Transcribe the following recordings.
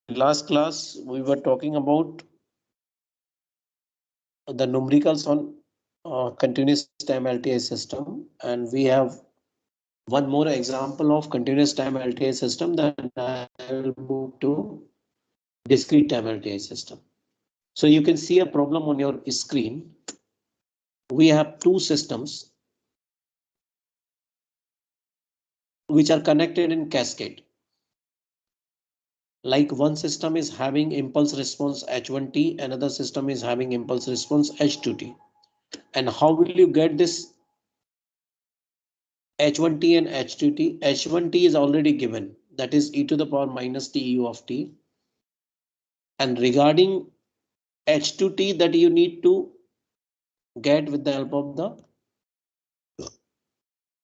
last class, we were talking about the numericals on continuous time LTI system, and we have one more example of continuous time LTI system. Then I will move to discrete time LTI system. So you can see a problem on your screen. We have two systems which are connected in cascade. Like one system is having impulse response H1T, another system is having impulse response H2T. And how will you get this H1T and H2T? H1T is already given, that is e to the power minus t u of t. And regarding H2T, that you need to get with the help of the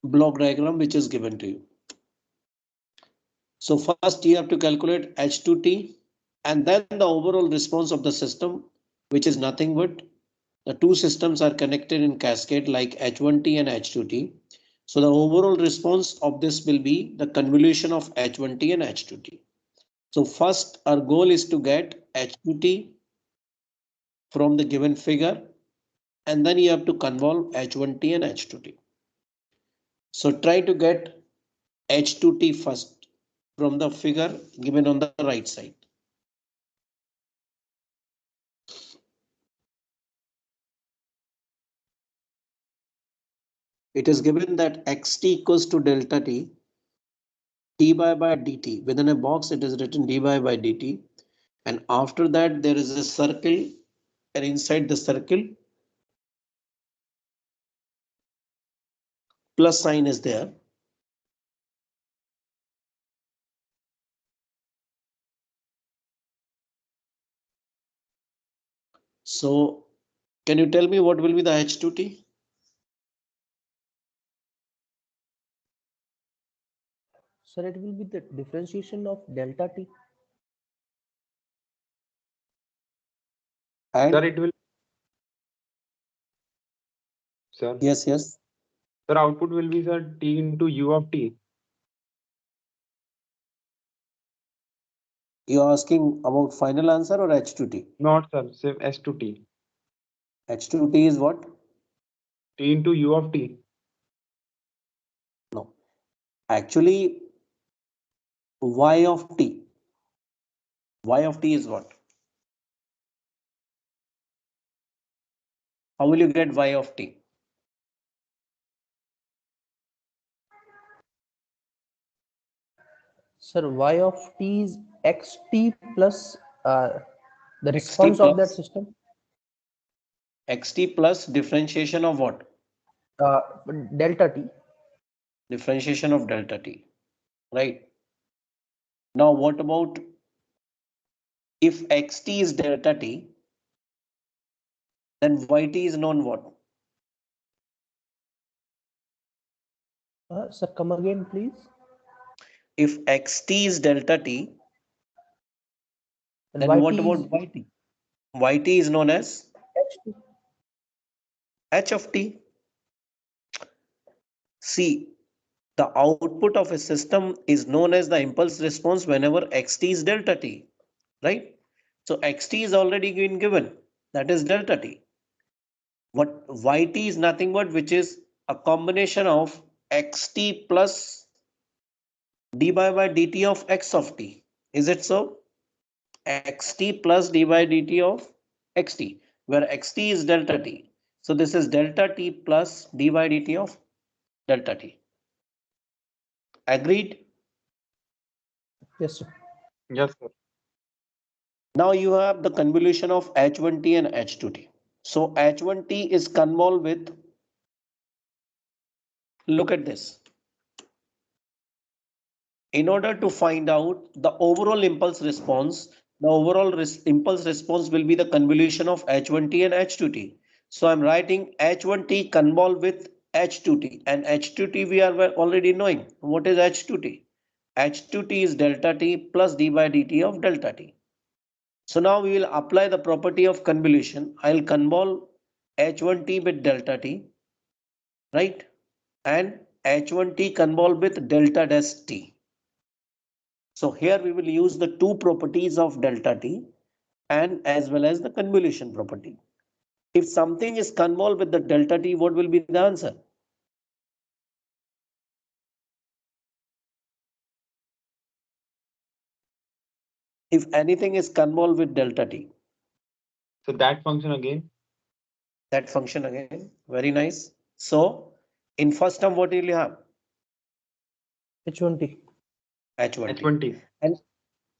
block diagram which is given to you. So first you have to calculate H2T and then the overall response of the system, which is nothing but the two systems are connected in cascade like H1T and H2T. So the overall response of this will be the convolution of H1T and H2T. So first our goal is to get H2T from the given figure, and then you have to convolve H1T and H2T. So try to get H2T first from the figure given on the right side. It is given that xt equals to delta t, dy by dt. Within a box it is written dy by dt, and after that there is a circle, and inside the circle plus sign is there. So can you tell me what will be the H2T? Sir, it will be the differentiation of delta t. And Sir, it will, sir. yes. Sir, output will be, sir, t into u of t. You are asking about final answer or H2T? Not, sir, say s to t. H2T is what? T into u of t. No, actually y of t. Y of t is what? How will you get y of t? Sir, y of t is xt plus the xt response of that plus system. xt plus differentiation of what? Uh, Delta t. Differentiation of delta t, right? Now what about if xt is delta t, then yt is known what? Sir, come again, please. If xt is delta t, And then yt what is about yt? Yt is known as xt. h of t. See, the output of a system is known as the impulse response whenever xt is delta t, right? So xt is already been given, that is delta t. What yt is nothing but which is a combination of xt plus dy by dt of x of t. Is it so? Xt plus dy by dt of xt, where xt is delta t. So this is delta t plus dy by dt of delta t. Agreed? Yes, sir. Yes, sir. Now you have the convolution of H1T and H2T. So H1T is convolved with, look at this. In order to find out the overall impulse response, the overall impulse response will be the convolution of H1T and H2T. So I'm writing H1T convolved with H2T, and H2T we are already knowing. What is H2T? H2T is delta T plus d by dt of delta T. So now we will apply the property of convolution. I'll convolve H1T with delta T, right? And H1T convolve with delta dash T. So here we will use the two properties of delta t and as well as the convolution property. If something is convolved with the delta t, what will be the answer? If anything is convolved with delta t, So that function again. that function again, very nice. So in first term, what will you have? H1T. H1t. H1T.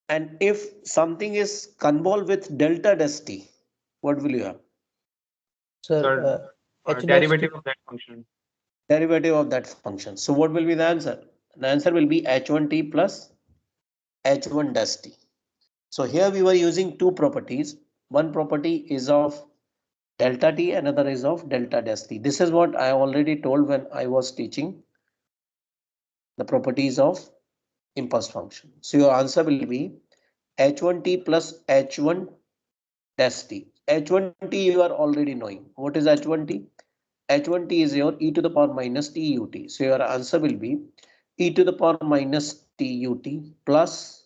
And if something is convolved with delta dash t, what will you have? Sir, So H dash derivative T. of that function. Derivative of that function. So what will be the answer? The answer will be H1t plus H1 dash t. So here we were using two properties. One property is of delta t, another is of delta dash t. This is what I already told when I was teaching the properties of impulse function. So your answer will be H1t plus H1 dash t. H1t you are already knowing. What is H1t? H1t is your e to the power minus tut. So your answer will be e to the power minus tut plus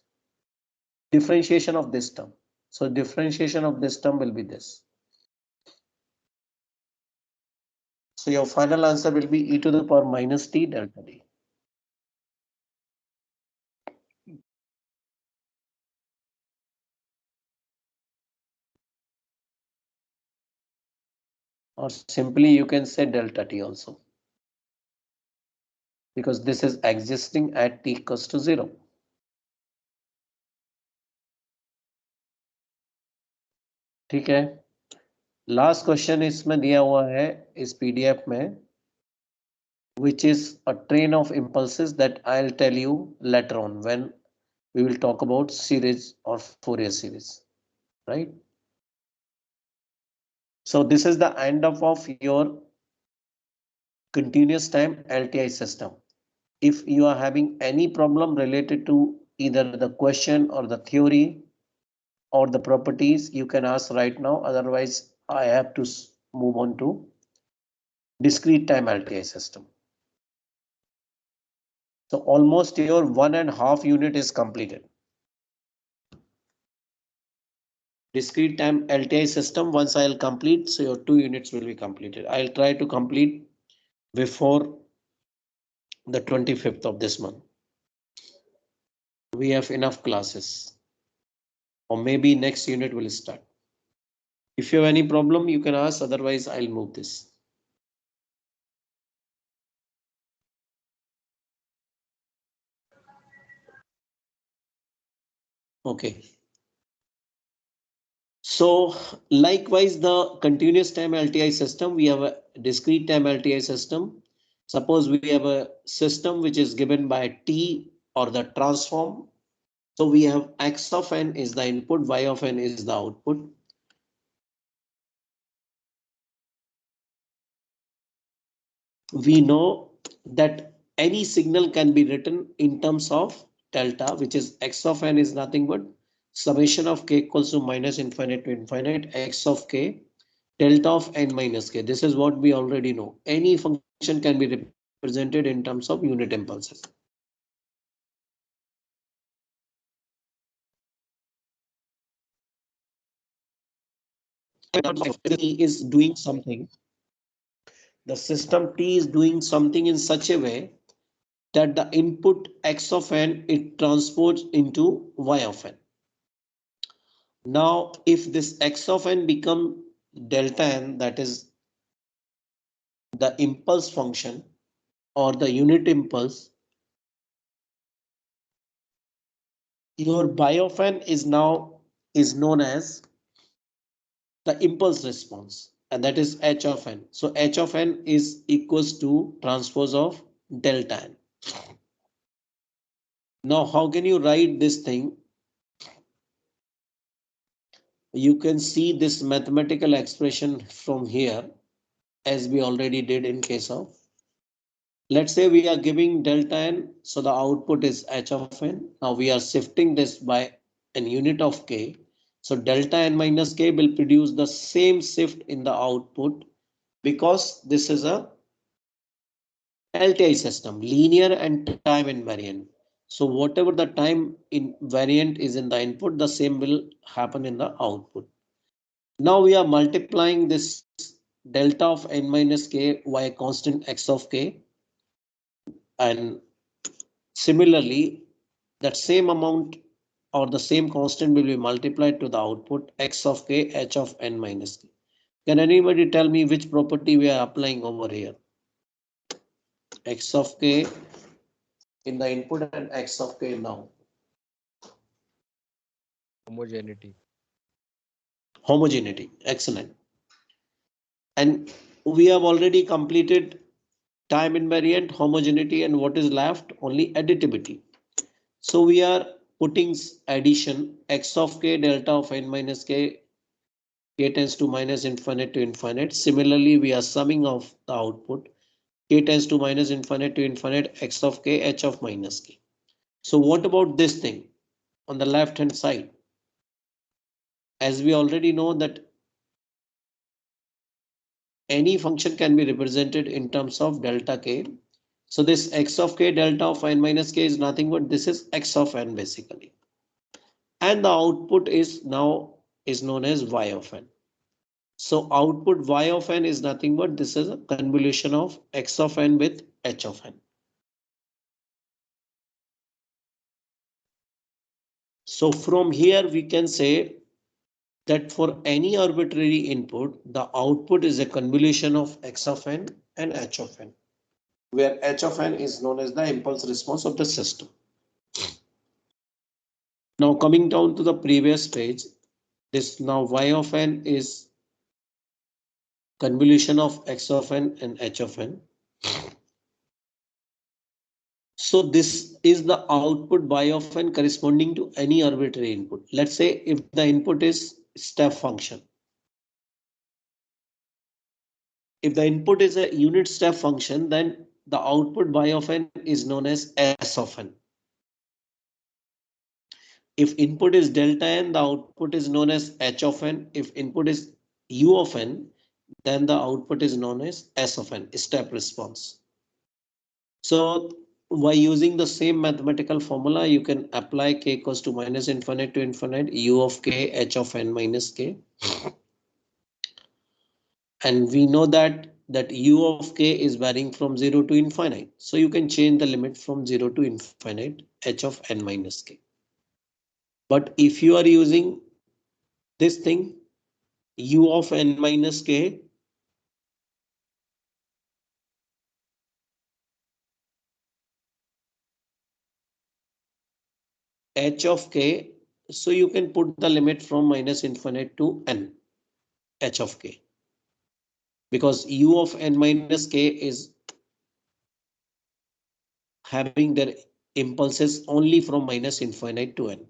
differentiation of this term. So differentiation of this term will be this. So your final answer will be e to the power minus t delta t. Or simply you can say delta t also, because this is existing at t equals to 0. ठीक है, last question इसमें दिया हुआ है इस PDF में, which is a train of impulses that I'll tell you later on when we will talk about series or Fourier series, right? So this is the end of your continuous time LTI system. If you are having any problem related to either the question or the theory or the properties, you can ask right now. Otherwise, I have to move on to discrete time LTI system. So almost your 1.5 unit is completed. Discrete time LTI system, once I'll complete, so your 2 units will be completed. I'll try to complete before the 25th of this month. We have enough classes, or maybe next unit will start. If you have any problem, you can ask, otherwise I'll move this. Okay. So likewise, the continuous time LTI system, we have a discrete time LTI system. Suppose we have a system which is given by T or the transform. So we have X of n is the input, Y of n is the output. We know that any signal can be written in terms of delta, which is X of n is nothing but summation of k equals to minus infinite to infinite X of k delta of n minus k. This is what we already know. Any function can be represented in terms of unit impulses. T is doing something. The system T is doing something in such a way that the input X of n it transports into Y of n. Now, if this X of n become delta n, that is the impulse function or the unit impulse, your Y of n is now known as the impulse response, and that is h of n. So h of n is equals to transpose of delta n. Now, how can you write this thing? You can see this mathematical expression from here, as we already did in case of, let's say we are giving delta n, so the output is h of n. Now we are shifting this by an unit of k. So delta n minus k will produce the same shift in the output, because this is a LTI system, linear and time invariant. So whatever the time invariant is in the input, the same will happen in the output. Now we are multiplying this delta of n minus k by a constant x of k, and similarly that same amount or the same constant will be multiplied to the output x of k h of n minus k. Can anybody tell me which property we are applying over here? X of k in the input and x of k now. Homogeneity. Homogeneity. Excellent. And we have already completed time invariant, homogeneity, and what is left? Only additivity. So we are putting addition x of k delta of n minus k, k tends to minus infinite to infinite. Similarly, we are summing of the output k tends to minus infinite to infinite x of k h of minus k. So what about this thing on the left hand side? As we already know that any function can be represented in terms of delta k. So this x of k delta of n minus k is nothing but this is x of n basically. And the output is now is known as y of n. So output y of n is nothing but this is a convolution of x of n with h of n. So from here we can say that for any arbitrary input, the output is a convolution of x of n and h of n, where h of n is known as the impulse response of the system. Now coming down to the previous page, this now y of n is convolution of x of n and h of n. So this is the output y of n corresponding to any arbitrary input. Let's say if the input is step function. If the input is a unit step function, then the output y of n is known as s of n. If input is delta n, the output is known as h of n. If input is u of n, then the output is known as s of n, step response. So by using the same mathematical formula, you can apply k equals to minus infinite to infinite u of k h of n minus k. And we know that u of k is varying from 0 to infinite. So you can change the limit from 0 to infinite h of n minus k. But if you are using this thing u of n minus k, h of k, so you can put the limit from minus infinite to n h of k, because u of n minus k is having their impulses only from minus infinite to n.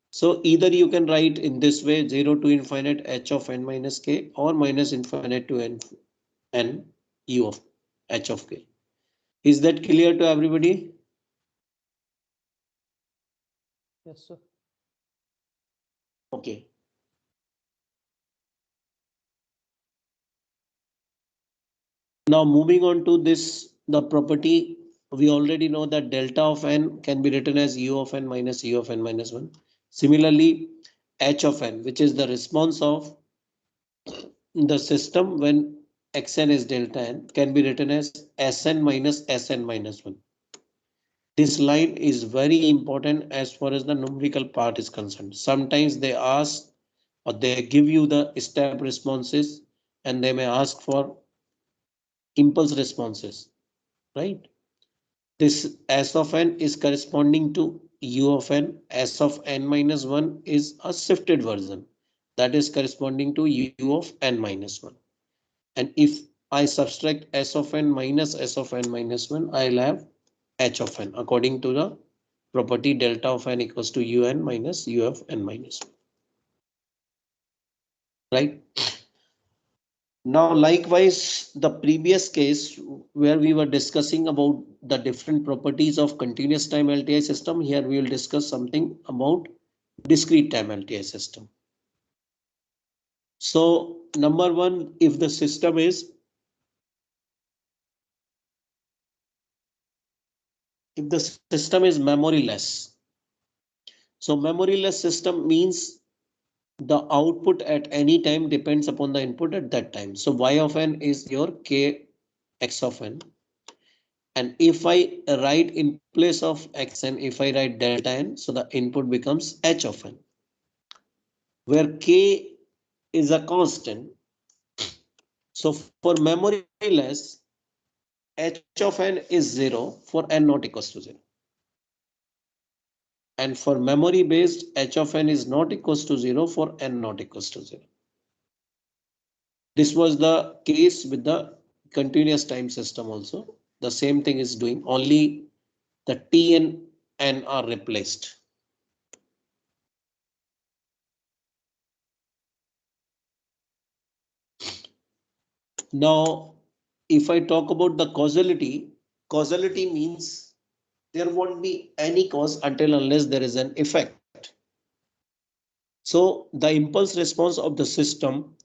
So either you can write in this way 0 to infinite h of n minus k or minus infinite to n u of h of k. Is that clear to everybody? Yes, sir. Okay. Now moving on to this, the property, we already know that delta of n can be written as u of n minus u of n minus 1. Similarly, h of n, which is the response of the system when xn is delta n, can be written as Sn minus Sn minus 1. This line is very important as far as the numerical part is concerned. Sometimes they ask or they give you the step responses and they may ask for impulse responses, right? This S of n is corresponding to U of n. S of n minus 1 is a shifted version that is corresponding to U of n minus 1. And if I subtract S of n minus S of n minus 1, I'll have H of n according to the property delta of n equals to un minus U of n minus 1. Right? Now, likewise, the previous case where we were discussing about the different properties of continuous time LTI system, here we will discuss something about discrete time LTI system. So number one, if the system is if the system is memoryless. So memoryless system means the output at any time depends upon the input at that time. So y of n is your k x of n. And if I write in place of xn, if I write delta n, so the input becomes h of n, where k is a constant. So for memoryless, h of n is 0 for n not equals to 0. And for memory based, h of n is not equals to 0 for n not equals to 0. This was the case with the continuous time system also. The same thing is doing, only the t and n are replaced. Now, if I talk about the causality, causality means there won't be any cause until unless there is an effect. So the impulse response of the system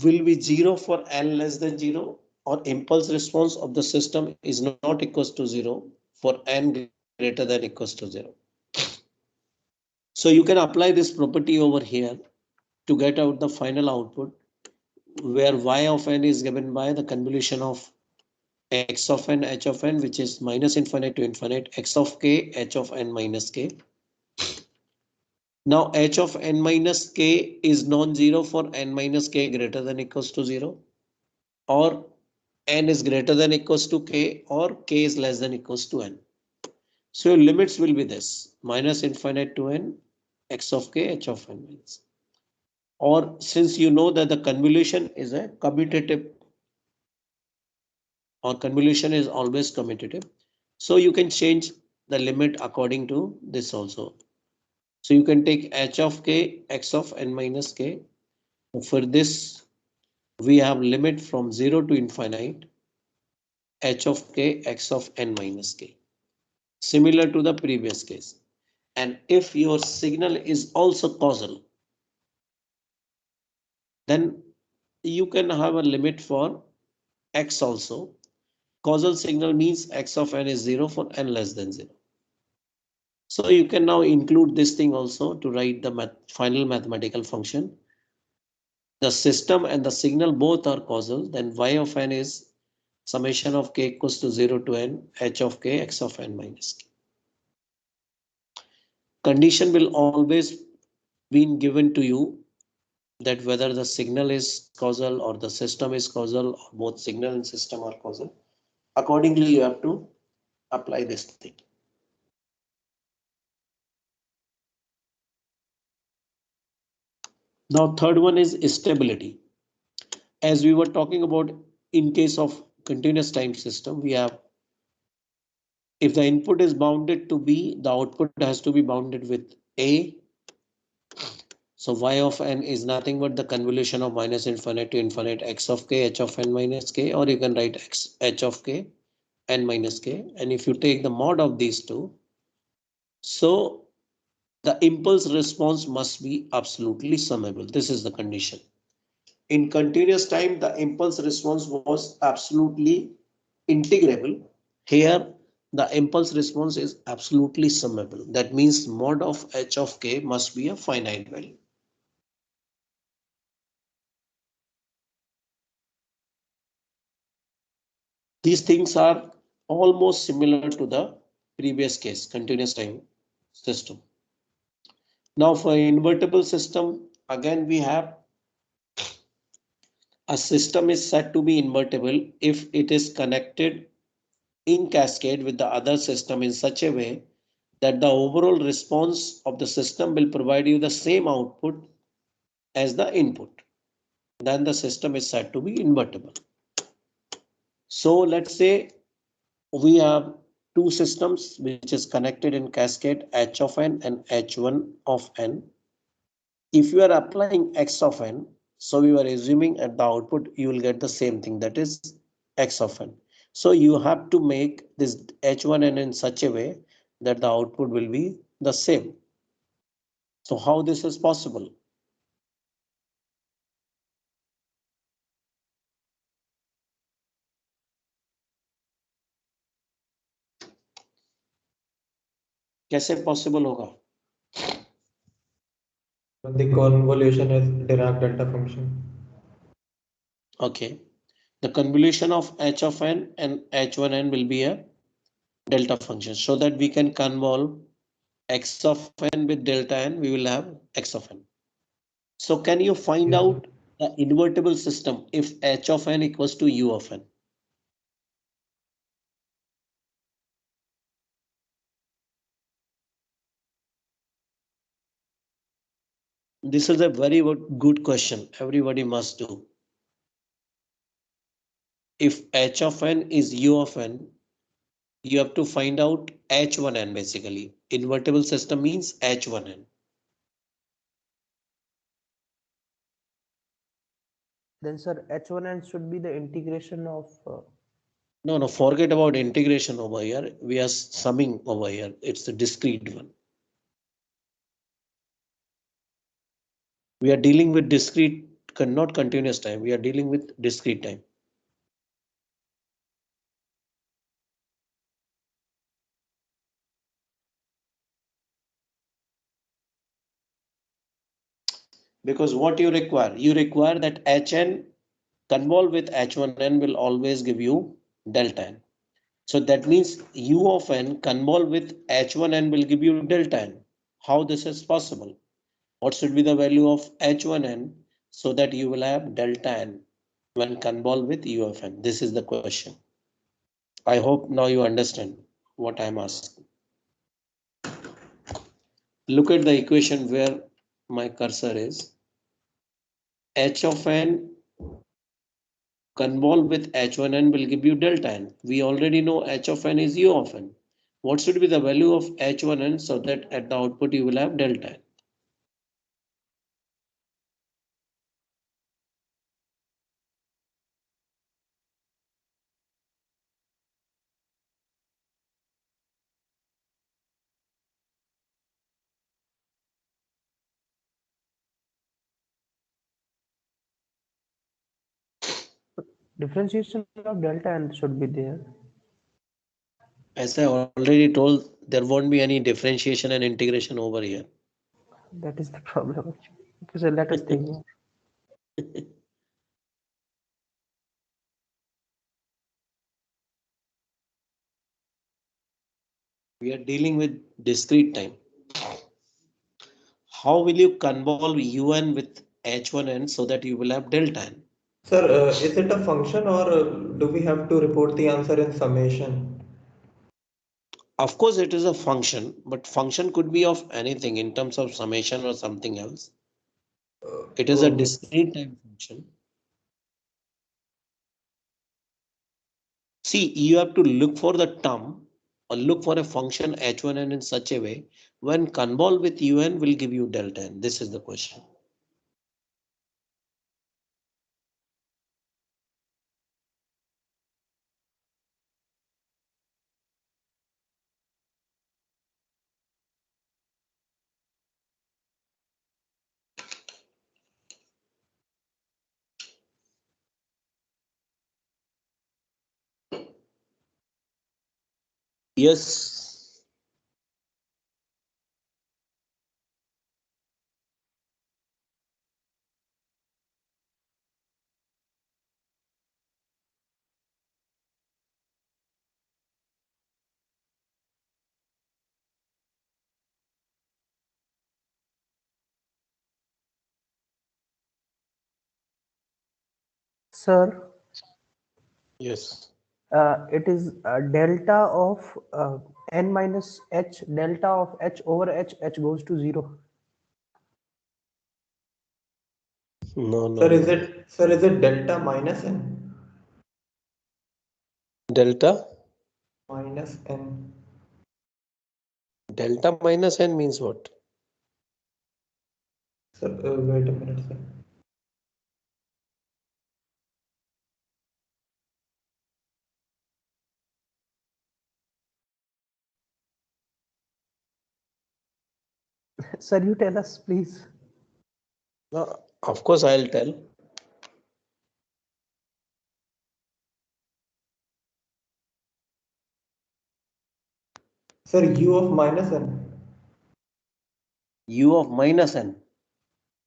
will be 0 for n less than 0, or impulse response of the system is not equals to 0 for n greater than equals to 0. So you can apply this property over here to get out the final output, where y of n is given by the convolution of x of n h of n, which is minus infinite to infinite, x of k h of n minus k. Now h of n minus k is non-zero for n minus k greater than equals to 0, or n is greater than equals to k, or k is less than equals to n. So your limits will be this: minus infinite to n, x of k h of n minus. Or since you know that the convolution is a commutative, or convolution is always commutative, so you can change the limit according to this also. So you can take h of k x of n minus k. For this, we have limit from 0 to infinite h of k x of n minus k, similar to the previous case. And if your signal is also causal, then you can have a limit for x also. Causal signal means x of n is 0 for n less than 0. So you can now include this thing also to write the final mathematical function. The system and the signal both are causal, then y of n is summation of k equals to 0 to n h of k x of n minus k. Condition will always be given to you that whether the signal is causal or the system is causal, or both signal and system are causal. Accordingly, you have to apply this thing. Now, third one is stability. As we were talking about, in case of continuous time system, we have, if the input is bounded to B, the output has to be bounded with A. So y of n is nothing but the convolution of minus infinite to infinite x of k h of n minus k, or you can write x h of k n minus k. And if you take the mod of these two, so the impulse response must be absolutely summable. This is the condition. In continuous time, the impulse response was absolutely integrable. Here, the impulse response is absolutely summable. That means mod of h of k must be a finite value. These things are almost similar to the previous case, continuous time system. Now for invertible system, again we have a system is said to be invertible if it is connected in cascade with the other system in such a way that the overall response of the system will provide you the same output as the input. Then the system is said to be invertible. So let's say we have two systems which is connected in cascade, h of n and h1 of n. If you are applying x of n, so we are assuming at the output you will get the same thing, that is x of n. So you have to make this h1n in such a way that the output will be the same. So how this is possible? कैसे possible होगा? The convolution is Dirac delta function. Okay, the convolution of h of n and h1n will be a delta function, so that we can convolve x of n with delta n, we will have x of n. So can you find Yes, sir. out the invertible system if h of n equals to u of n? This is a very good question. Everybody must do. If h of n is u of n, you have to find out h1n basically. Invertible system means h1n. Then sir, h1n should be the integration of No, forget about integration over here. We are summing over here. It's the discrete one. We are dealing with discrete, not continuous time. We are dealing with discrete time. Because what you require that hn convolve with h1n will always give you delta n. So that means u of n convolve with h1n will give you delta n. How this is possible? What should be the value of h1n so that you will have delta n when convolve with u of n? This is the question. I hope now you understand what I'm asking. Look at the equation where my cursor is. H of n convolve with h1n will give you delta n. We already know h of n is u of n. What should be the value of h1n so that at the output you will have delta n? differentiation of delta n should be there. As I already told, there won't be any differentiation and integration over here. That is the problem actually. Okay, so let us think more. We are dealing with discrete time. How will you convolve un with h1n so that you will have delta n? Sir, is it a function or do we have to report the answer in summation? Of course, it is a function, but function could be of anything in terms of summation or something else. It is a Okay. discrete time function. See, you have to look for the term or look for a function h1n in such a way when convolve with un will give you delta n. This is the question. Yes. Sir, Yes. it is delta of n minus h, delta of h over h, h goes to 0. No. Sir, is it delta minus n? Delta? Minus n. Delta minus n means what? Sir, wait a minute, sir. Sir, you tell us, please. No, of course, I'll tell. Sir, u of minus n. U of minus n.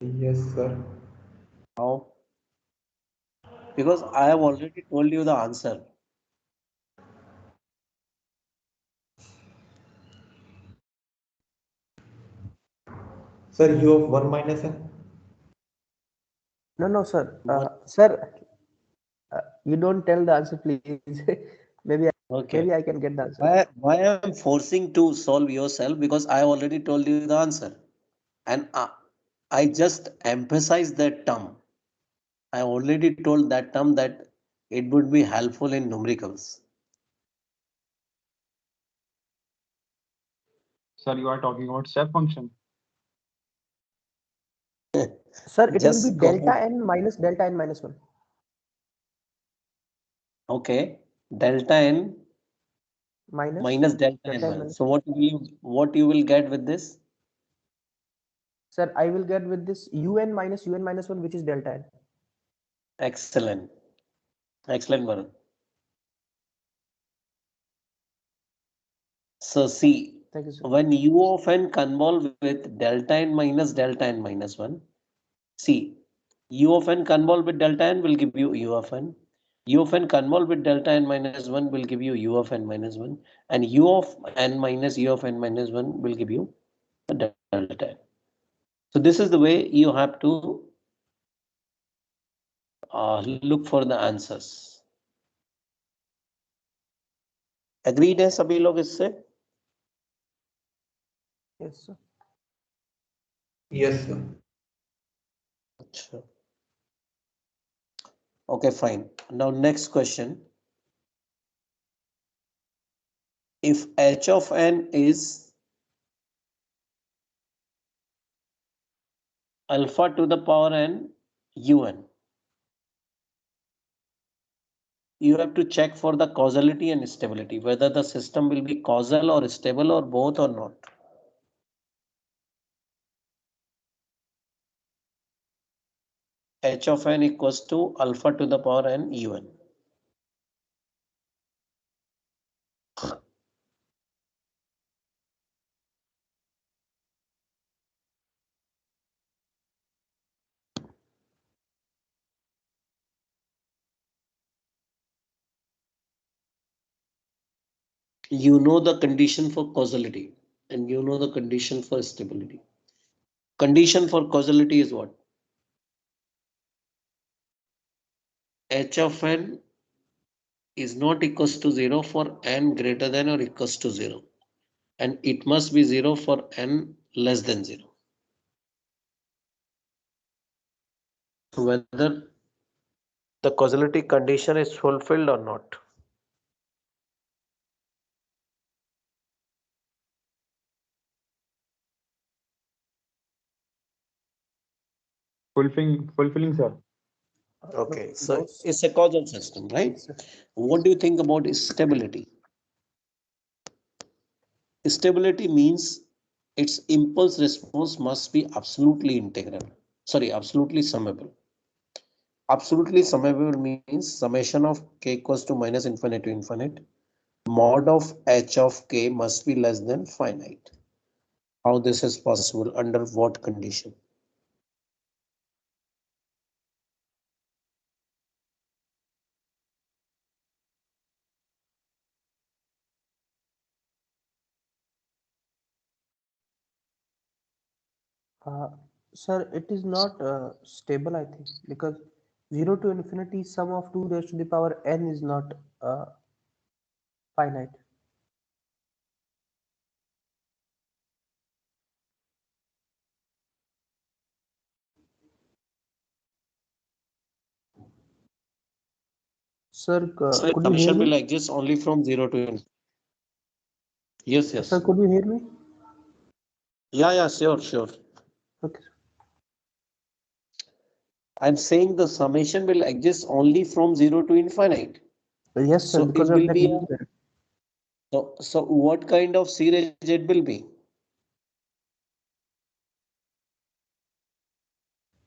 Yes, sir. How? Because I have already told you the answer. Sir, u of 1 minus n. No, sir. What? Sir, you don't tell the answer, please. maybe Okay. I can get the answer. Why I'm forcing to solve yourself? Because I already told you the answer. And I just emphasize that term. I already told that term that it would be helpful in numericals. Sir, you are talking about step function. Sir, it will be Just go delta ahead. n minus 1. Okay. Delta n minus delta n delta n 1. minus. So what you will get with this? Sir, I will get with this un minus 1, which is delta n. Excellent. Excellent, Varun. So see, Thank you, sir. when u of n convolve with delta n minus 1, see, u of n convolve with delta n will give you u of n. U of n convolve with delta n minus 1 will give you u of n minus 1. And u of n minus u of n minus 1 will give you delta n. So this is the way you have to look for the answers. Agreed है सभी लोग इससे? Yes, sir. Yes, sir. अच्छा. Okay, fine. Now next question. If h of n is alpha to the power n un, you have to check for the causality and stability, whether the system will be causal or stable or both or not. H of n equals to alpha to the power n un. You know the condition for causality and you know the condition for stability. Condition for causality is what? H of n is not equals to 0 for n greater than or equals to 0. And it must be 0 for n less than 0. Whether the causality condition is fulfilled or not. Fulfilling, sir. Okay, so it's a causal system, right? Yes, sir. What do you think about stability? Stability means its impulse response must be absolutely integral. Sorry, absolutely summable. Absolutely summable means summation of k equals to minus infinite to infinite. Mod of h of k must be less than finite. How this is possible? Under what condition? Sir, it is not stable, I think, because 0 to infinity sum of 2 raised to the power n is not finite. Sir, So could you hear summation will me? exist only from 0 to infinite. Yes, Sir, yes. could you hear me? Yeah, sure. Okay. I'm saying the summation will exist only from 0 to infinite. Yes, sir, So because it of will that be equation. so what kind of series it will be?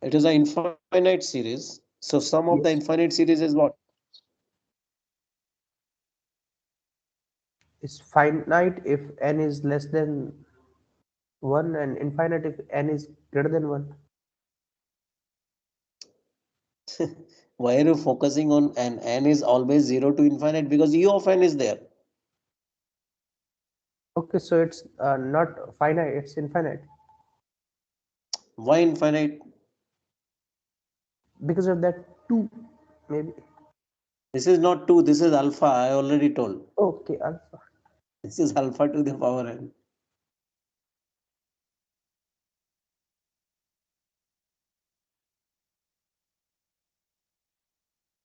It is an infinite series. So sum of the Yes, infinite series is what? is finite if n is less than 1 and infinite if n is greater than 1. Why are you focusing on n? N is always 0 to infinite because u of n is there. Okay, so it's not finite, it's infinite Why infinite? because of that 2 maybe. This is not 2, this is alpha, I already told. Okay, alpha. This is alpha to the power n.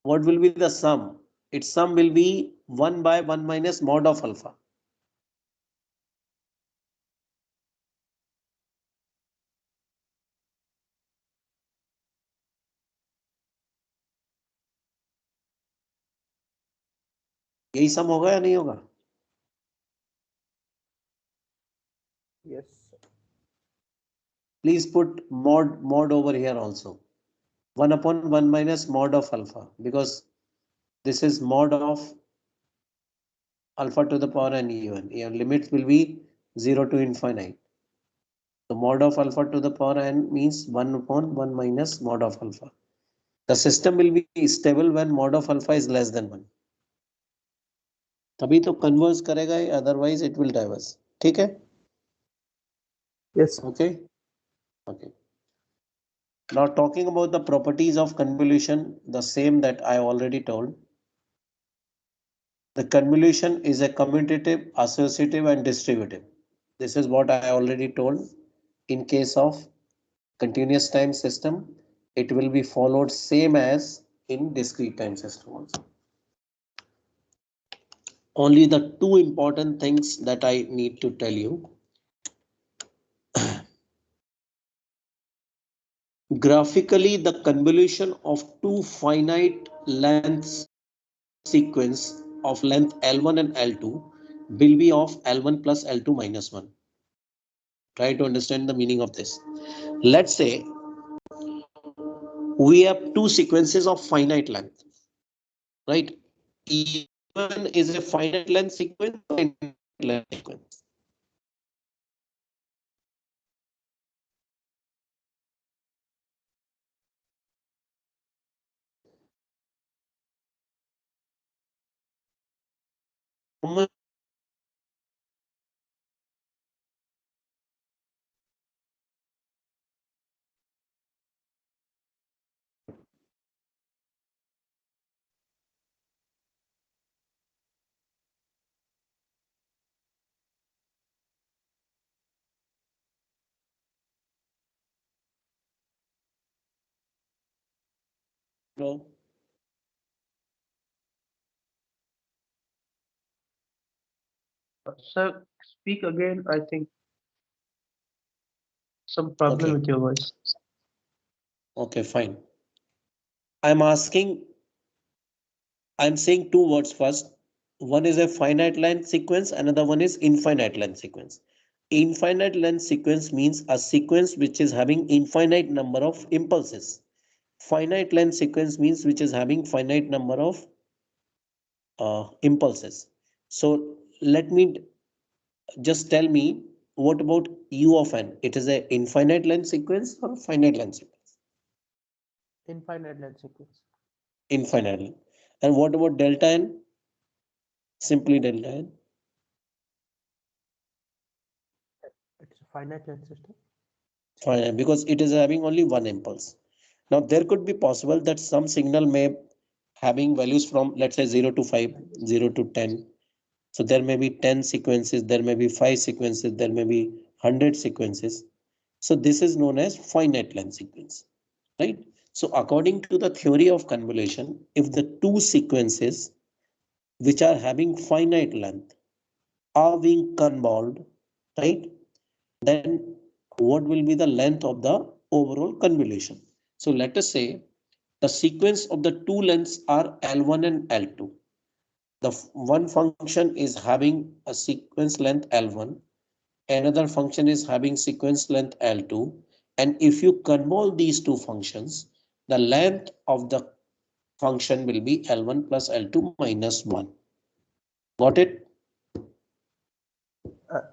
What will be the sum? Its sum will be 1 by 1 minus mod of alpha. यही सम होगा या नहीं होगा? Yes. Please put mod over here also. 1 upon 1 minus mod of alpha, because this is mod of alpha to the power n un. Your limits will be 0 to infinite. So mod of alpha to the power n means 1 upon 1 minus mod of alpha. The system will be stable when mod of alpha is less than 1. तभी तो converse करेगा, otherwise it will diverse. ठीक है? Yes. Okay. Okay. Now talking about the properties of convolution, the same that I already told. The convolution is a commutative, associative and distributive. This is what I already told. In case of continuous time system, it will be followed same as in discrete time system also. Only the two important things that I need to tell you. Graphically, the convolution of two finite lengths sequence of length L1 and L2 will be of L1 plus L2 minus 1. Try to understand the meaning of this. Let's say we have two sequences of finite length, right? E1 is a finite length sequence, finite length sequence. No. Sir, speak again. I think some problem Okay. with your voice. Okay, fine. I'm saying two words first. One is a finite length sequence, another one is infinite length sequence. Infinite length sequence means a sequence which is having infinite number of impulses. Finite length sequence means which is having finite number of impulses. So let me just tell me, what about u of n? It is a infinite length sequence or finite length sequence? Infinite length sequence. Infinite length. And what about delta n? Simply delta n. It's a finite length system. Finite, because it is having only one impulse. Now there could be possible that some signal may having values from, let's say, 0 to 5, 0 to 10. So there may be 10 sequences, there may be 5 sequences, there may be 100 sequences. So this is known as finite length sequence, right? So according to the theory of convolution, if the two sequences which are having finite length are being convolved, right, then what will be the length of the overall convolution? So let us say the sequence of the two lengths are L1 and L2. The one function is having a sequence length L1, another function is having sequence length L2, and if you convolve these two functions, the length of the function will be L1 plus L2 minus 1. Got it?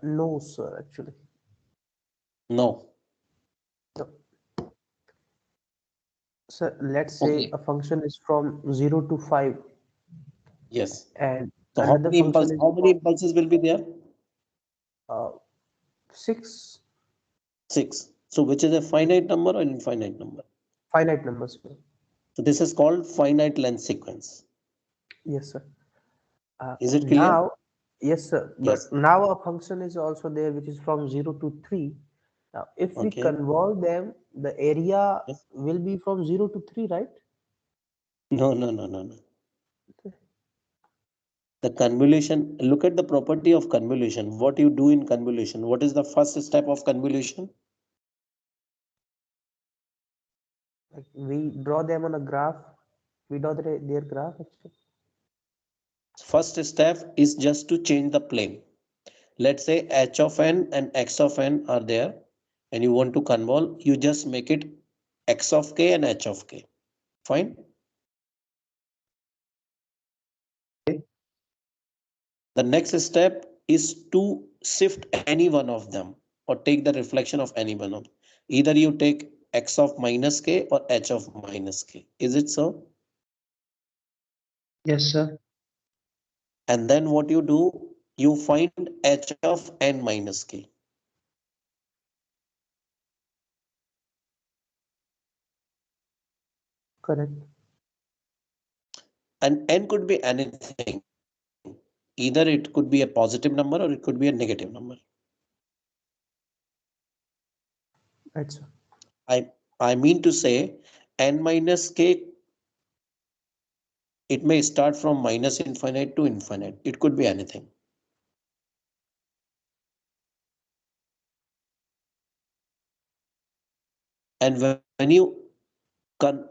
No, sir, actually. No. No. Sir, let's say Okay. a function is from 0 to 5 Yes. and So another function is how many impulses will be there? uh, 6 6. So which is a finite number or infinite number? finite numbers. Sir. So this is called finite length sequence. Yes, sir. Is it clear? Now, yes, sir. But Yes. now a function is also there which is from 0 to 3. Now, if we Okay. convolve them, the area Yes. will be from 0 to 3, right? No. The convolution, look at the property of convolution. What you do in convolution? What is the first step of convolution? Like we draw them on a graph. We draw their graph actually. First step is just to change the plane. Let's say h of n and x of n are there and you want to convolve, you just make it x of k and h of k. Fine. The next step is to shift any one of them or take the reflection of any one of them. Either you take x of minus k or h of minus k. Is it so? Yes, sir. And then what you do, you find h of n minus k. Correct. And n could be anything. Either it could be a positive number or it could be a negative number. Right, sir. I mean to say n minus k, it may start from minus infinite to infinite. It could be anything. And when you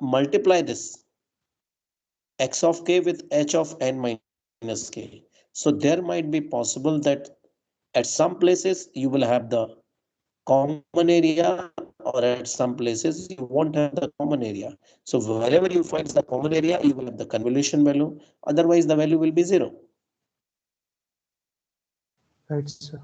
multiply this x of k with h of n minus k, so there might be possible that at some places you will have the common area or at some places you won't have the common area. So wherever you find the common area, you will have the convolution value. Otherwise, the value will be 0. Right, sir.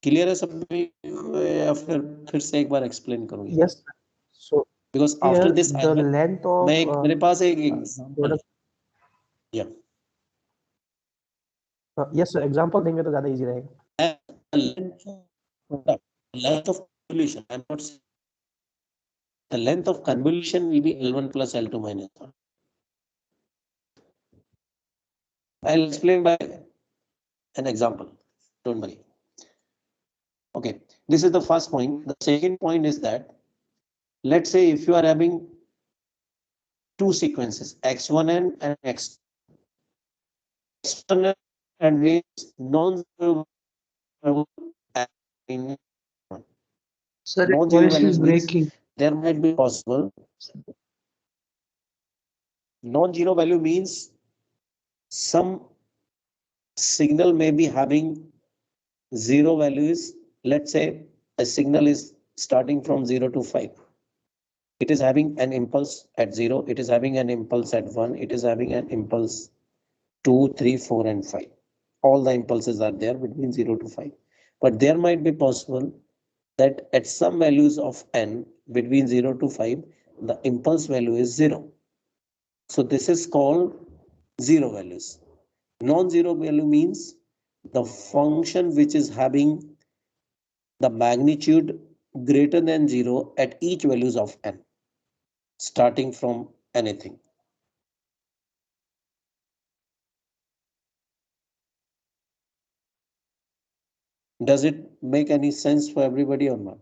Clear है सभी या फिर से एक बार explain करूं ये? Yes. So Because here after this I the have length of मैं एक मेरे पास एक एग्जांपल product. या Yes, sir. Example देंगे तो ज़्यादा easy रहेगा. length of convolution. I'm not saying the length of convolution will be L1 plus L2 minus 1. I'll explain by an example. Don't worry. Okay, this is the first point. The second point is that let's say if you are having two sequences x1n and x1n and means non-zero Sir, your non-zero voice is values means breaking. there might be possible. Non-zero value means some signal may be having zero values. Let's say a signal is starting from 0 to 5. It is having an impulse at 0. It is having an impulse at 1. It is having an impulse 2, 3, 4, and 5. All the impulses are there between 0 to 5. But there might be possible that at some values of n between 0 to 5, the impulse value is 0. So this is called zero values. Non-zero value means the function which is having the magnitude greater than 0 at each values of n, starting from anything. Does it make any sense for everybody or not?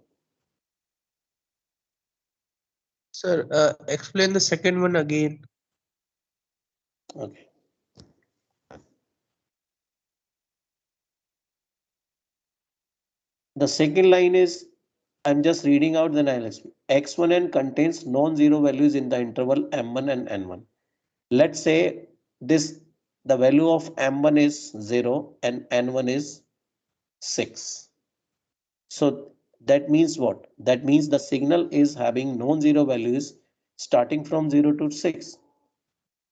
Sir, explain the second one again. Okay. The second line is, I'm just reading out, then I'll explain. X1n contains non-zero values in the interval m1 and n1. Let's say this, the value of m1 is 0 and n1 is 6. So that means what? That means the signal is having non-zero values starting from 0 to 6.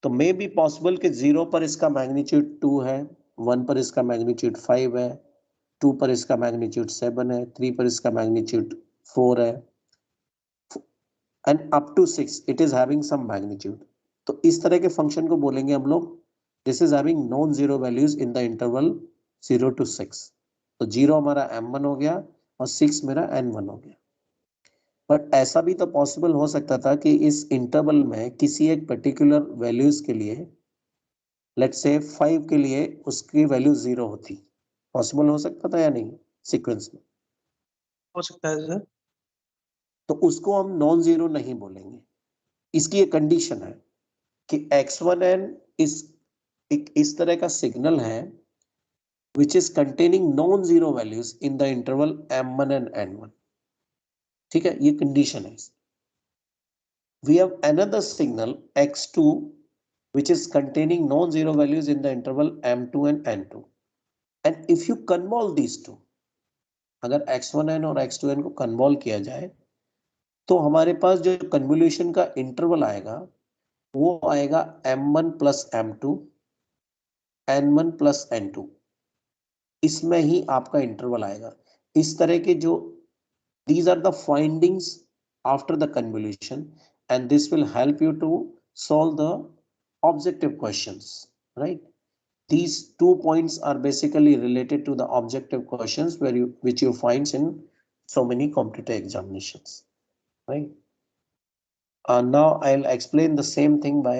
तो may be possible कि 0 पर इसका magnitude 2 है, 1 पर इसका magnitude 5 है, 2 पर इसका मैग्नीट्यूड 7 है, 3 पर इसका मैग्नीट्यूड 4 है, and up to 6 it is having some magnitude. तो इस तरह के फंक्शन को बोलेंगे हम लोग this is having non zero values in the interval 0 to 6। तो 0 हमारा m1 हो गया और 6 मेरा n1 हो गया। बट ऐसा भी तो पॉसिबल हो सकता था कि इस इंटरवल में किसी एक पर्टिकुलर वैल्यूज के लिए, लेट्स से 5 के लिए उसकी वैल्यू 0 होती, पॉसिबल हो सकता था या नहीं सीक्वेंस में? हो सकता है सर। तो उसको हम नॉन जीरो नहीं बोलेंगे। इसकी एक कंडीशन है कि x1n इस तरह का सिग्नल है which is containing non-zero values in the interval m1 and n1। ठीक है, ये कंडीशन है। We have another signal x2 which is containing non-zero values in the interval m2 and n2, and if you convolve these two, अगर x1n और x2n को convolve किया जाए तो हमारे पास जो कन्वोल्यूशन का इंटरवल आएगा वो आएगा m1 plus m2 n1 plus n2, इसमें ही आपका इंटरवल आएगा। इस तरह के जो these are the findings after the convolution, and this will help you to solve the objective questions, right? These 2 points are basically related to the objective questions which you find in so many competitive examinations, right? Now I'll explain the same thing by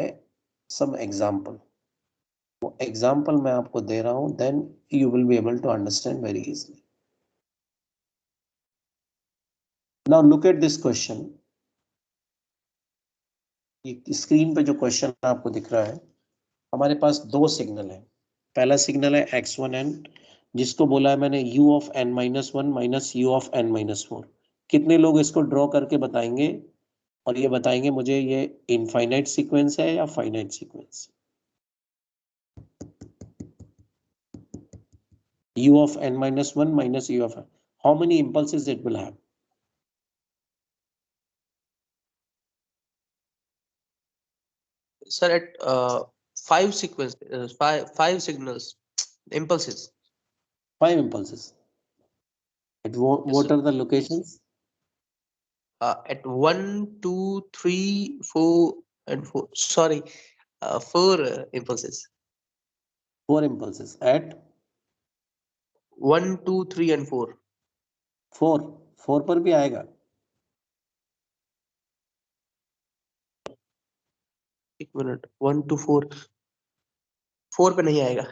some example. Example मैं आपको दे रहा हूं, then you will be able to understand very easily. Now look at this question. Screen पे जो question आपको दिख रहा है, हमारे पास दो सिग्नल है। पहला सिग्नल है x1n जिसको बोला है मैंने u of n-1 minus u of n-4। कितने लोग इसको ड्रॉ करके बताएंगे और ये बताएंगे मुझे ये इनफाइनाइट सीक्वेंस है या finite sequence? u of n-1 minus u of n, how many impulses it will have? Sir, at 5 sequence, 5 signals, impulses. 5 impulses. At what sir. are the locations? At 1, 2, 3, 4, and 4. Sorry, 4 impulses. 4 impulses at 1, 2, 3, and 4. 4 पर भी आएगा। एक minute, 1 to 4, 4 पे नहीं आएगा।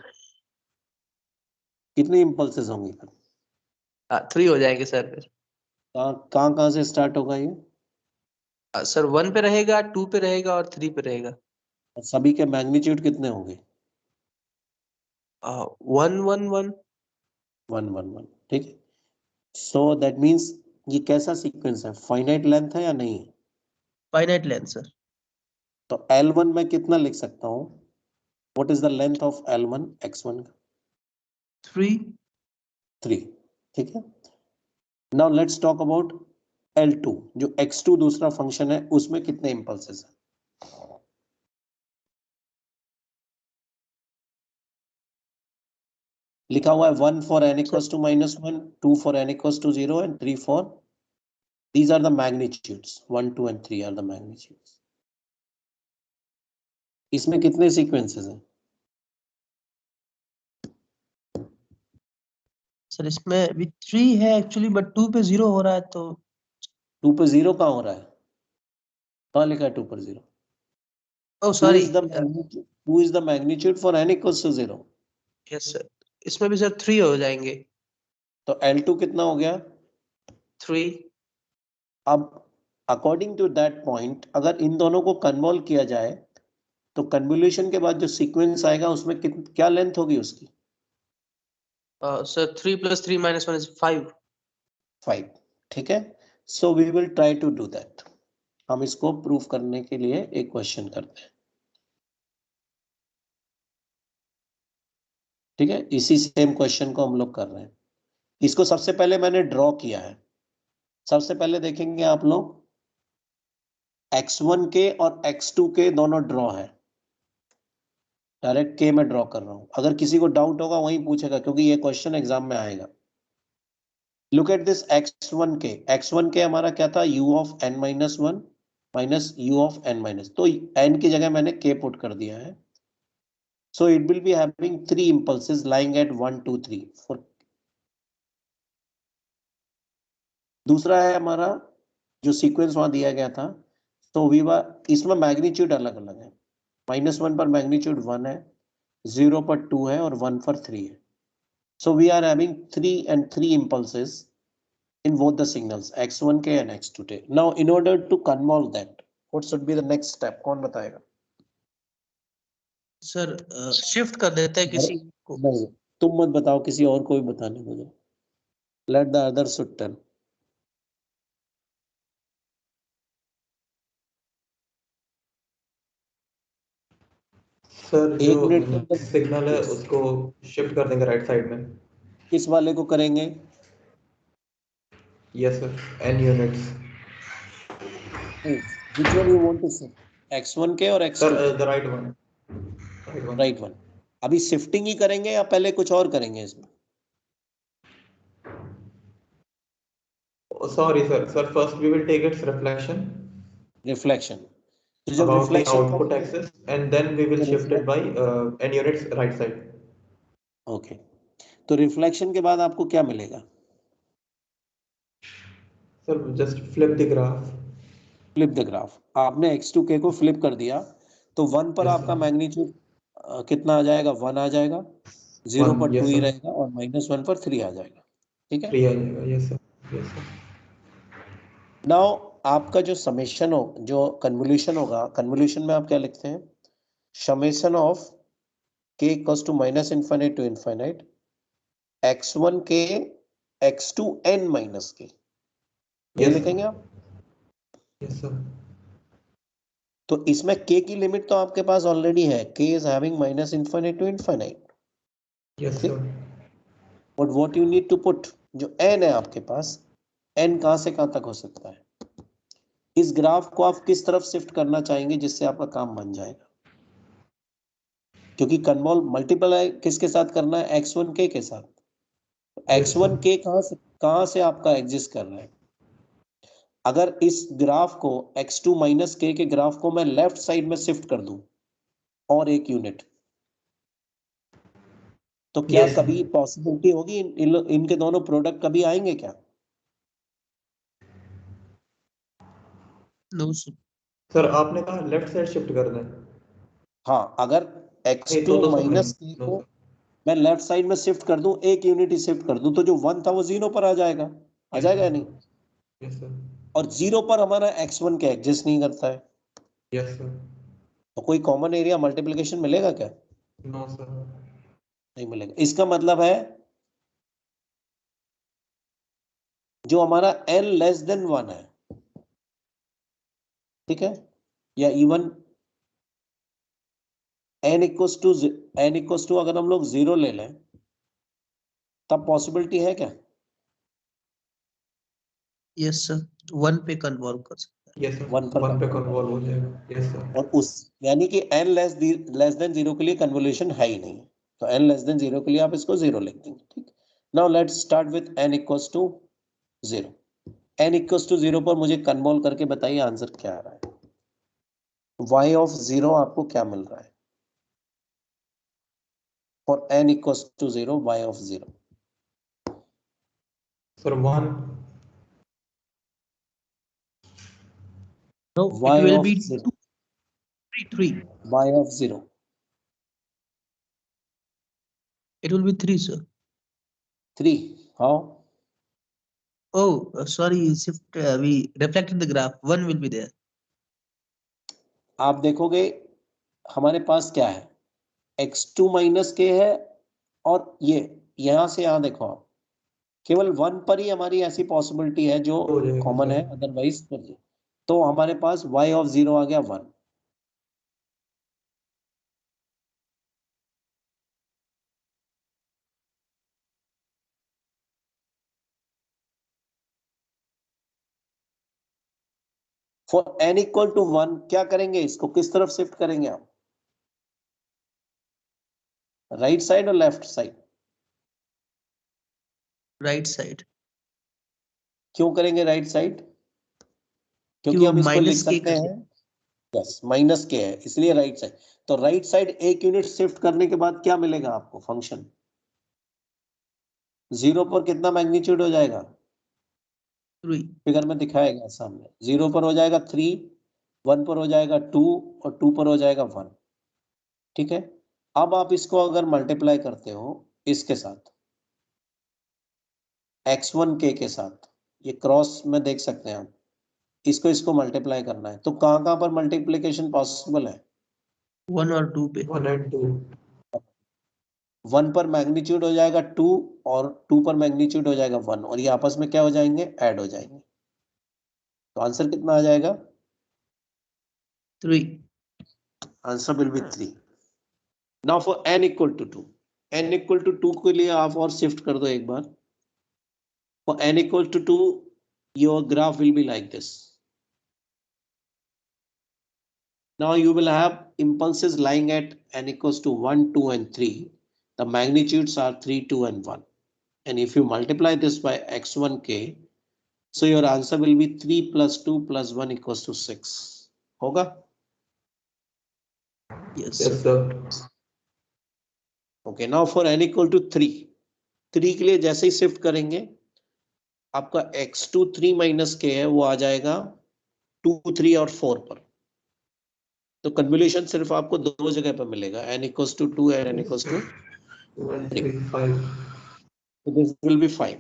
कितने impulses होंगे फिर? 3 हो जाएंगे सर। कहाँ से स्टार्ट होगा ये? सर 1 पे रहेगा, 2 पे रहेगा और 3 पे रहेगा। सभी के मैग्नीट्यूड कितने होंगे? 1, 1, 1। 1, 1, 1, ठीक है। सो दैट मीन्स ये कैसा सीक्वेंस है, फाइनाइट लेंथ है या नहीं? Finite length sir. तो L1 में कितना लिख सकता हूँ? What is the length of L1 x1 का? 3, ठीक है। Now let's talk about L2 जो x2 दूसरा फंक्शन है, उसमें कितने इंपल्सेस हैं? लिखा हुआ है 1 for n equals to -1, 2 for n equals to 0 and 3 for, these are the magnitudes, 1, 2 and 3 are the magnitudes. इसमें कितने सीक्वेंसेस हैं? सर इसमें अभी 3 है एक्चुअली, बट 2 पे 0 हो रहा है तो 2 पे 0 कहाँ हो रहा है? कहाँ लिखा है 2 पर 0? Oh sorry, 2 is the magnitude for n equals to 0. Yes sir. इसमें भी सर 3 हो जाएंगे। तो L2 कितना हो गया? 3। अब अकॉर्डिंग टू दैट पॉइंट अगर इन दोनों को कन्वॉल्व किया जाए तो कन्वोल्यूशन के बाद जो सीक्वेंस आएगा उसमें क्या लेंथ होगी उसकी? Sir 3 + 3 - 1 is 5। 5, ठीक है। So we will try to do that. हम इसको प्रूव करने के लिए एक क्वेश्चन करते हैं, ठीक है। इसी सेम क्वेश्चन को हम लोग कर रहे हैं। इसको सबसे पहले मैंने ड्रॉ किया है। सबसे पहले देखेंगे आप लोग x1 के और x2 के दोनों ड्रॉ है। डायरेक्ट के में ड्रॉ कर रहा हूं, अगर किसी को डाउट होगा वहीं पूछेगा क्योंकि ये क्वेश्चन एग्जाम में आएगा। Look at this x1k, x1k हमारा क्या था, u of n minus one minus u of n minus, तो n की जगह मैंने k पुट कर दिया है। So it will be having 3 impulses lying at 1 2 3 4। दूसरा है हमारा जो सीक्वेंस वहां दिया गया था, तो इसमें मैग्नीट्यूड अलग अलग है, -1 पर मैग्नीट्यूड 1 है, 0 पर 2 है और 1 पर 3 है। So we are having 3 and 3 impulses in both the signals x1k and x2k. Now in order to convolve that, what should be the next step? कौन बताएगा? सर शिफ्ट कर देते हैं किसी को। नहीं, तुम मत बताओ, किसी और को भी बताने मुझे। Let the other should tell. Sir एक जो मिनट के अंदर सिग्नल है yes. उसको शिफ्ट कर देंगे राइट साइड में। किस वाले को करेंगे? Yes sir, n units. Which one you want to shift? x1k और sir x2k? The right one, right one. अभी शिफ्टिंग ही करेंगे या पहले कुछ और करेंगे इसमें? Sorry sir, first we will take its reflection reflection. तो जब about the reflection output axis and then we will shift it by n units right side. Okay, तो रिफ्लेक्शन के बाद आपको क्या मिलेगा? Sir, just flip the graph. Flip the graph. आपने x2k को फ्लिप कर दिया तो 1 पर Yes, आपका sir. मैग्नीट्यूड कितना आ जाएगा? 1 आ जाएगा, 0 One, पर 2 yes, ही sir. रहेगा और -1 पर 3 आ जाएगा। ठीक है। 3 आ जाएगा, yes sir, yes sir. Now आपका जो समेशन हो, जो कन्वोल्यूशन होगा, कन्वोल्यूशन में आप क्या लिखते हैं? Summation of k equals to minus infinite to infinite x1k x2n minus k, ये Yes, लिखेंगे sir. आप। Yes, sir. तो इसमें k की लिमिट तो आपके पास ऑलरेडी है, k is having minus infinite to infinite. Yes, Okay. sir. But what you need to put, जो n है आपके पास, n कहां से कहां तक हो सकता है? इस ग्राफ को आप किस तरफ शिफ्ट करना चाहेंगे जिससे आपका काम बन जाएगा? क्योंकि कन्वॉल्व मल्टीप्लाई किसके साथ करना है? x1k के साथ। Yes, sir. x1k कहां से आपका एग्जिस्ट कर रहा है? अगर इस ग्राफ को x2 माइनस k के ग्राफ को मैं लेफ्ट साइड में शिफ्ट कर दूं और 1 यूनिट, तो क्या Yes, sir. कभी पॉसिबिलिटी होगी इनके दोनों प्रोडक्ट कभी आएंगे क्या? No sir. Sir, आपने कहा लेफ्ट साइड शिफ्ट कर दें। हाँ, अगर नहीं x2 तो सर नहीं, माइनस k नो को सर। मैं लेफ्ट साइड में शिफ्ट कर दूं, 1 यूनिट ही शिफ्ट कर दूं, तो जो 1 था वो 0 पर आ जाएगा, आ Yes, जाएगा या sir. नहीं? Yes, sir. और 0 पर हमारा x1 क्या एग्जिस्ट नहीं करता है, Yes, sir. तो कोई कॉमन एरिया मल्टीप्लिकेशन मिलेगा क्या? No, sir. नहीं मिलेगा। इसका मतलब है जो हमारा n लेस देन 1 है, ठीक है, या इवन n इक्वल्स टू अगर हम लोग 0 ले लें तब पॉसिबिलिटी है क्या? यस सर, 1 पे कन्वॉल्व कर सकते हैं। Yes, sir. 1 पर 1 पे convolve कन्वॉल्व हो जाएगा। Yes, sir. और उस यानी कि n लेस देन 0 के लिए कन्वोल्यूशन है ही नहीं, तो n लेस देन 0 के लिए आप इसको 0 लिख देंगे। ठीक, now let's start with n equals to 0। n equals to 0 पर मुझे कन्वॉल्व करके बताइए आंसर क्या आ रहा है? y ऑफ 0 आपको क्या मिल रहा है for n equals to 0? y of 0 Sir, 1. No, y it will of be 0 3. y of 0 It will be 3 sir. 3 how? Oh, sorry, shift we reflected the graph. 1 will be there. आप देखोगे हमारे पास क्या है, x2 माइनस k है और ये यहां से यहां देखो आप, केवल 1 पर ही हमारी ऐसी पॉसिबिलिटी है जो हो जाएगा कॉमन है, सर। अदरवाइज तो हमारे पास y ऑफ 0 आ गया 1। फॉर n इक्वल टू 1 क्या करेंगे, इसको किस तरफ शिफ्ट करेंगे आप? राइट साइड और लेफ्ट साइड? Right side. क्यों करेंगे राइट साइड? क्योंकि क्यों हम इसको लिख minus k सकते कर हैं, यस माइनस के है इसलिए राइट साइड। तो राइट साइड एक यूनिट शिफ्ट करने के बाद क्या मिलेगा आपको फंक्शन? 0 पर कितना मैग्नीट्यूड हो जाएगा? 3. फिगर में दिखाएगा सामने। 0 पर हो जाएगा 3, 1 पर हो जाएगा 2 और 2 पर हो जाएगा 1। ठीक है, अब आप इसको अगर मल्टीप्लाई करते हो इसके साथ x1k के साथ, ये क्रॉस में देख सकते हैं आप, इसको मल्टीप्लाई करना है तो कहां पर मल्टीप्लिकेशन पॉसिबल है? 1 और 2 पे. 1 and 2. 1 पर मैग्नीट्यूड हो जाएगा 2 और 2 पर मैग्नीट्यूड हो जाएगा 1 और ये आपस में क्या हो जाएंगे? ऐड हो जाएंगे। तो आंसर कितना आ जाएगा? 3. Answer will be 3। Now for n equal to 2, n equal to 2 के लिए आप और शिफ्ट कर दो एक बार। For n equal to 2 your graph will be like this. Now you will have impulses lying at n equals to 1, 2 and 3. The magnitudes are 3, 2 and 1. And if you multiply this by x1k, so your answer will be 3 plus 2 plus 1 equals to 6. होगा? Yes. Yes, sir. Okay, now for n equal to 3. 3 के लिए जैसे ही shift करेंगे आपका x2 3 minus k है वो आ जाएगा 2, 3 और 4 पर। तो कन्वोल्यूशन सिर्फ आपको दो जगह पर मिलेगा, n equals to 2 and n equals to 2 and 3, 5. so this will be 5.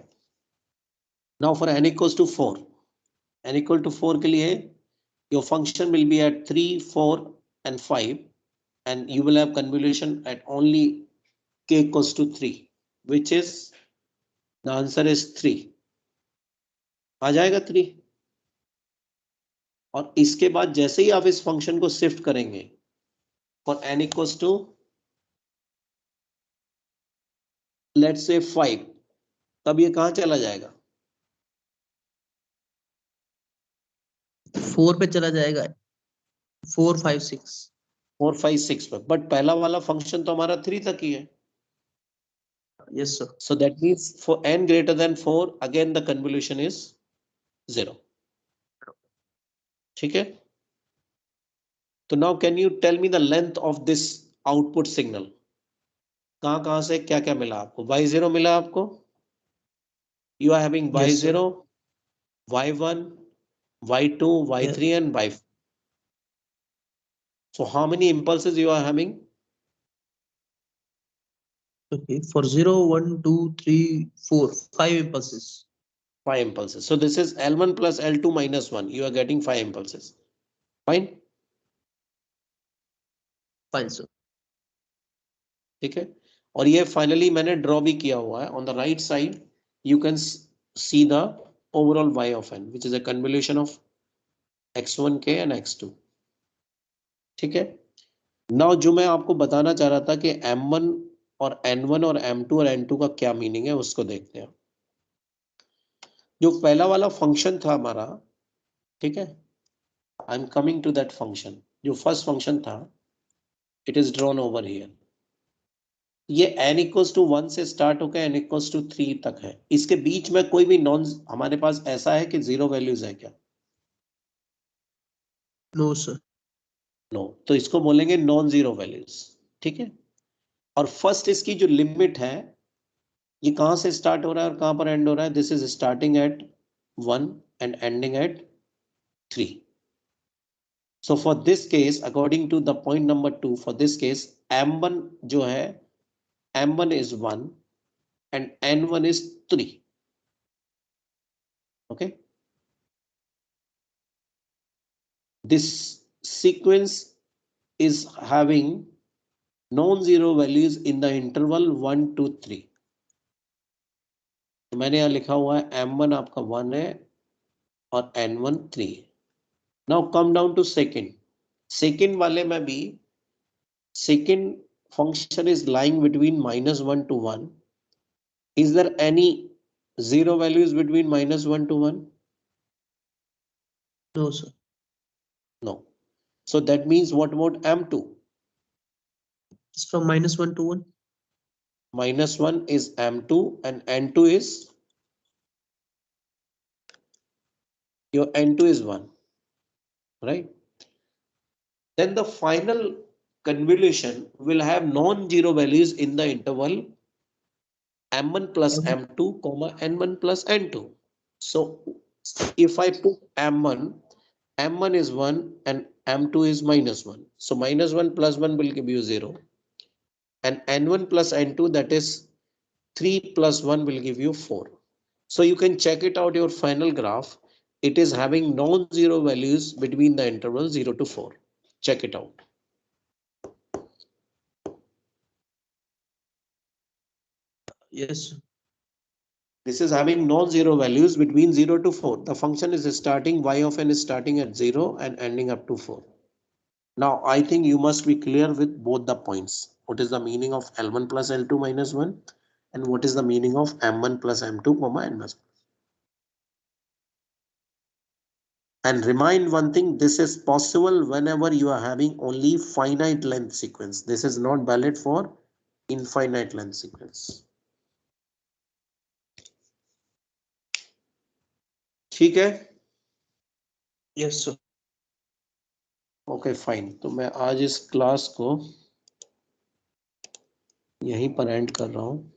Now for n equals to 4, n equal to 4 के लिए your function will be at 3, 4 and 5 and you will have convolution at only k equals to 3, which is the answer is 3. आ जाएगा 3। और इसके बाद जैसे ही आप इस function को शिफ्ट करेंगे for n equals to let's say 5, तब ये कहां चला जाएगा? 4 पे चला जाएगा. 4, 5, 6. 4, 5, 6 पर, बट पहला वाला फंक्शन तो हमारा 3 तक ही है। Yes, sir. So that means for n greater than 4, again the convolution is 0. ठीक है, तो now can you tell me the length of this output signal? कहां से क्या क्या मिला आपको? y0 मिला आपको, you are having Yes, sir. y0, y1, y2, y3 and y4. So how many impulses you are having? Okay. For 0, 1, 2, 3, 4, 5 impulses. 5 impulses. So this is L1 plus L2 minus 1. You are getting 5 impulses. Fine. Fine, sir. ठीक है, और ये finally मैंने draw भी किया हुआ है। On the right side you can see the overall y of n which is a convolution of x1k and x2। ठीक है, नाउ जो मैं आपको बताना चाह रहा था कि m1 और n1 और m2 और n2 का क्या मीनिंग है उसको देखते हैं। जो पहला वाला फंक्शन था हमारा, ठीक है, I am coming to that function. जो फर्स्ट फंक्शन था it is drawn over here. ये n इक्वल्स टू 1 से स्टार्ट होकर n इक्वल्स टू 3 तक है। इसके बीच में कोई भी नॉन हमारे पास ऐसा है कि 0 वैल्यूज है क्या? No, sir. नो, तो इसको बोलेंगे नॉन जीरो वैल्यूज। ठीक है, और फर्स्ट इसकी जो लिमिट है ये कहां से स्टार्ट हो रहा है और कहां पर एंड हो रहा है? This is starting at 1 and ending at 3। So for this case according to the point number 2, for this case m1 जो है m1 is 1 and n1 is 3. Okay, this sequence is having non-zero values in the interval 1 to 3. तो मैंने यहाँ लिखा हुआ है m1 आपका 1 है और n1 3 है। Now come down to second. Second वाले में भी second function is lying between -1 to 1. Is there any zero values between -1 to 1? No, sir. No. So that means what about m2? It's from -1 to 1. -1 is M2 and N2 is your N2 is 1, right? Then the final convolution will have non-zero values in the interval M1 plus M2, comma N1 plus N2. So if I put M1 is 1 and M2 is -1. So -1 plus 1 will give you 0. And N1 plus N2, that is 3 plus 1 will give you 4. So you can check it out your final graph. It is having non-zero values between the interval 0 to 4. Check it out. Yes. This is having non-zero values between 0 to 4. The function is starting, y of n is starting at 0 and ending up to 4. Now, I think you must be clear with both the points. What is the meaning of L1 plus L2 minus 1? And what is the meaning of M1 plus M2, comma N plus 1? And remind one thing, this is possible whenever you are having only finite length sequence. This is not valid for infinite length sequence. ठीक है? Yes, sir. Okay fine, तो मैं आज इस class को यहीं पर and कर रहा हूँ.